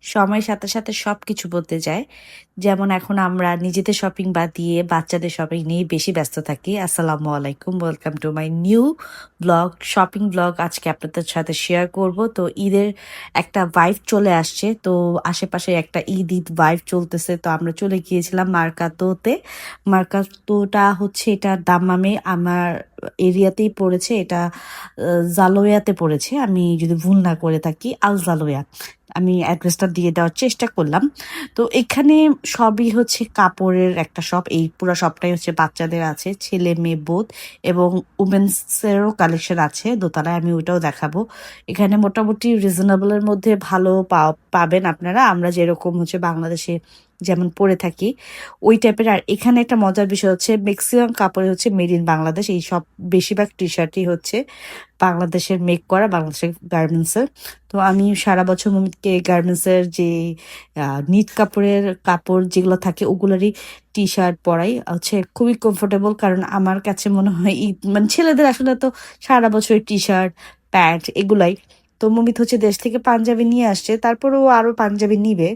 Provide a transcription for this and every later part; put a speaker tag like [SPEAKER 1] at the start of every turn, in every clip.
[SPEAKER 1] সময়ের সাথে সাথে সবকিছু বদলে যায়। যেমন এখন আমরা নিজেদের শপিং বাদ দিয়ে বাচ্চাদের শপিং নিয়ে বেশি ব্যস্ত থাকি। আসসালামু আলাইকুম, welcome to my new blog, shopping blog. আজকে আপনাদের সাথে শেয়ার করব। তো ঈদের একটা ভাইব চলে আসছে, তো আশেপাশে একটা ঈদ ভাইব চলতেছে। তো আমরা চলে গিয়েছিলাম মার্কাতোতে। মার্কাতোটা হচ্ছে এটা দাম্মামে আমার এরিয়াতেই পড়েছে। এটা জালোয়াতে পড়েছে, আমি যদি ভুল না করে থাকি, আল জালোয়া। আমি অ্যাড্রেসটা দিয়ে দেওয়ার চেষ্টা করলাম। তো এখানে সবই হচ্ছে কাপড়ের একটা শপ। এই পুরো শপটাই হচ্ছে বাচ্চাদের আছে, ছেলে মেয়ে বোথ, এবং উমেন্সেরও কালেকশন আছে দোতলায়। আমি ওইটাও দেখাবো। এখানে মোটামুটি রিজনেবলের মধ্যে ভালো পাবেন আপনারা। আমরা যেরকম হচ্ছে বাংলাদেশে যেমন পরে থাকি ওই টাইপের। আর এখানে একটা মজার বিষয় হচ্ছে ম্যাক্সিমাম কাপড়ে হচ্ছে মেড ইন বাংলাদেশ। এই সব বেশিরভাগ টি শার্টই হচ্ছে বাংলাদেশের মেক করা, বাংলাদেশের গার্মেন্টসের। তো আমি সারা বছর মমিতকে গার্মেন্টসের যে নিট কাপড়ের কাপড় যেগুলো থাকে ওগুলোরই টি শার্ট পরাই, হচ্ছে খুবই কমফোর্টেবল। কারণ আমার কাছে মনে হয় মানে ছেলেদের আসলে তো সারা বছর টি শার্ট প্যান্ট এগুলাই। তো মমিত হচ্ছে দেশ থেকে পাঞ্জাবি নিয়ে আসছে, তারপরে ও আরো পাঞ্জাবি নিবে।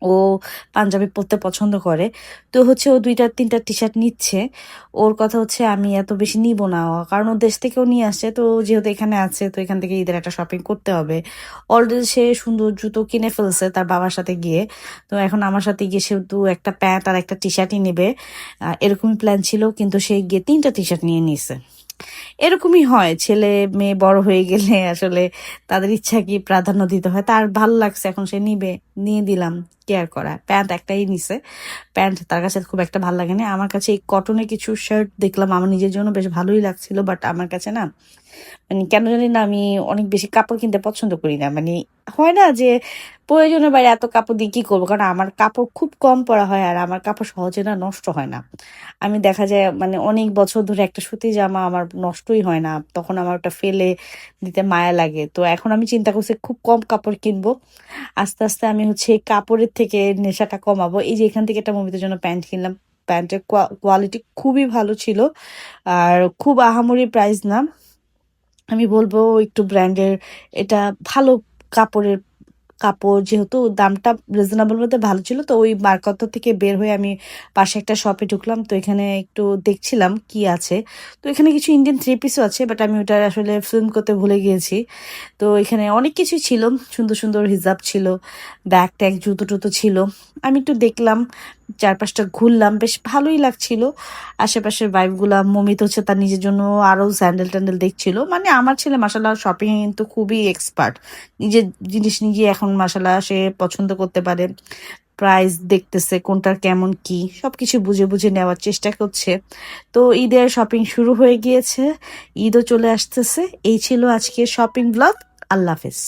[SPEAKER 1] ও পাঞ্জাবি পরতে পছন্দ করে। তো হচ্ছে ও 2-3টা টি শার্ট নিচ্ছে। ওর কথা হচ্ছে আমি এত বেশি নিব না, কারণ ও দেশ থেকেও নিয়ে আসছে। তো যেহেতু এখানে আছে, তো এখান থেকে ঈদের একটা শপিং করতে হবে। অলরেডি সে সুন্দর জুতো কিনে ফেলছে তার বাবার সাথে গিয়ে। তো এখন আমার সাথে গিয়ে শুধু একটা প্যান্ট আর একটা টি শার্টই নেবে, এরকমই প্ল্যান ছিল। কিন্তু সে গিয়ে 3টা টি শার্ট নিয়ে নিছে। এরকমই হয়, ছেলে মেয়ে বড় হয়ে গেলে আসলে তাদের ইচ্ছা কি প্রাধান্য দিতে হয়। তার ভালো লাগছে, এখন সে নিবে, নিয়ে দিলাম। কেয়ার করা প্যান্ট একটাই নিছে, প্যান্ট তার কাছে খুব একটা ভালো লাগে না। আমার কাছে এই কটনের কিছু শার্ট দেখলাম, আমার নিজের জন্য বেশ ভালোই লাগছিল, বাট আমার কাছে না মানে কেন জানি না আমি অনেক বেশি কাপড় কিনতে পছন্দ করি না। মানে হয় না যে প্রয়োজনের বাইরে এত কাপড় দিয়ে কি করবো, কারণ আমার কাপড় খুব কম পরা হয় আর আমার কাপড় সহজে না নষ্ট হয় না। আমি দেখা যায় মানে অনেক বছর ধরে একটা সুতি জামা আমার নষ্টই হয় না, তখন আমার ওটা ফেলে দিতে মায়া লাগে। তো এখন আমি চিন্তা করছি খুব কম কাপড় কিনবো। আস্তে আস্তে আমি হচ্ছে এই কাপড়ের থেকে নেশাটা কমাবো। এই যে এখান থেকে একটা মুভিদের জন্য প্যান্ট কিনলাম, প্যান্টের কোয়ালিটি খুবই ভালো ছিল, আর খুব আহামরি প্রাইস না। আমি বলবো একটু ব্র্যান্ডের, এটা ভালো কাপড়ের কাপড়, যেহেতু দামটা রিজনেবল মধ্যে ভালো ছিল। তো ওই মার্কেট থেকে বের হয়ে আমি পাশে একটা শপে ঢুকলাম। তো এখানে একটু দেখছিলাম কি আছে। তো এখানে কিছু ইন্ডিয়ান থ্রি পিসও আছে, বাট আমি ওটা আসলে ফিল্ম করতে ভুলে গিয়েছি। তো এখানে অনেক কিছু ছিল, সুন্দর সুন্দর হিজাব ছিল, ব্যাগ ট্যাগ জুতো টুতো ছিল। আমি একটু দেখলাম, চারপাশটা ঘুরলাম, বেশ ভালোই লাগছিল আশেপাশের ভাইবগুলা। মমিত হচ্ছে তার নিজের জন্য আরো স্যান্ডেল ট্যান্ডেল দেখছিল। মানে আমার ছেলে মাসাল্লাহ শপিং কিন্তু খুবই এক্সপার্ট, নিজের জিনিস নিজে এখন মাসাল্লাহ সে পছন্দ করতে পারে। প্রাইস দেখতেছে কোনটার কেমন কি সবকিছু বুঝে বুঝে নেওয়ার চেষ্টা করছে। তো ঈদের শপিং শুরু হয়ে গিয়েছে, ঈদও চলে আসতেছে। এই ছিল আজকে শপিং ব্লগ। আল্লাহ হাফেজ।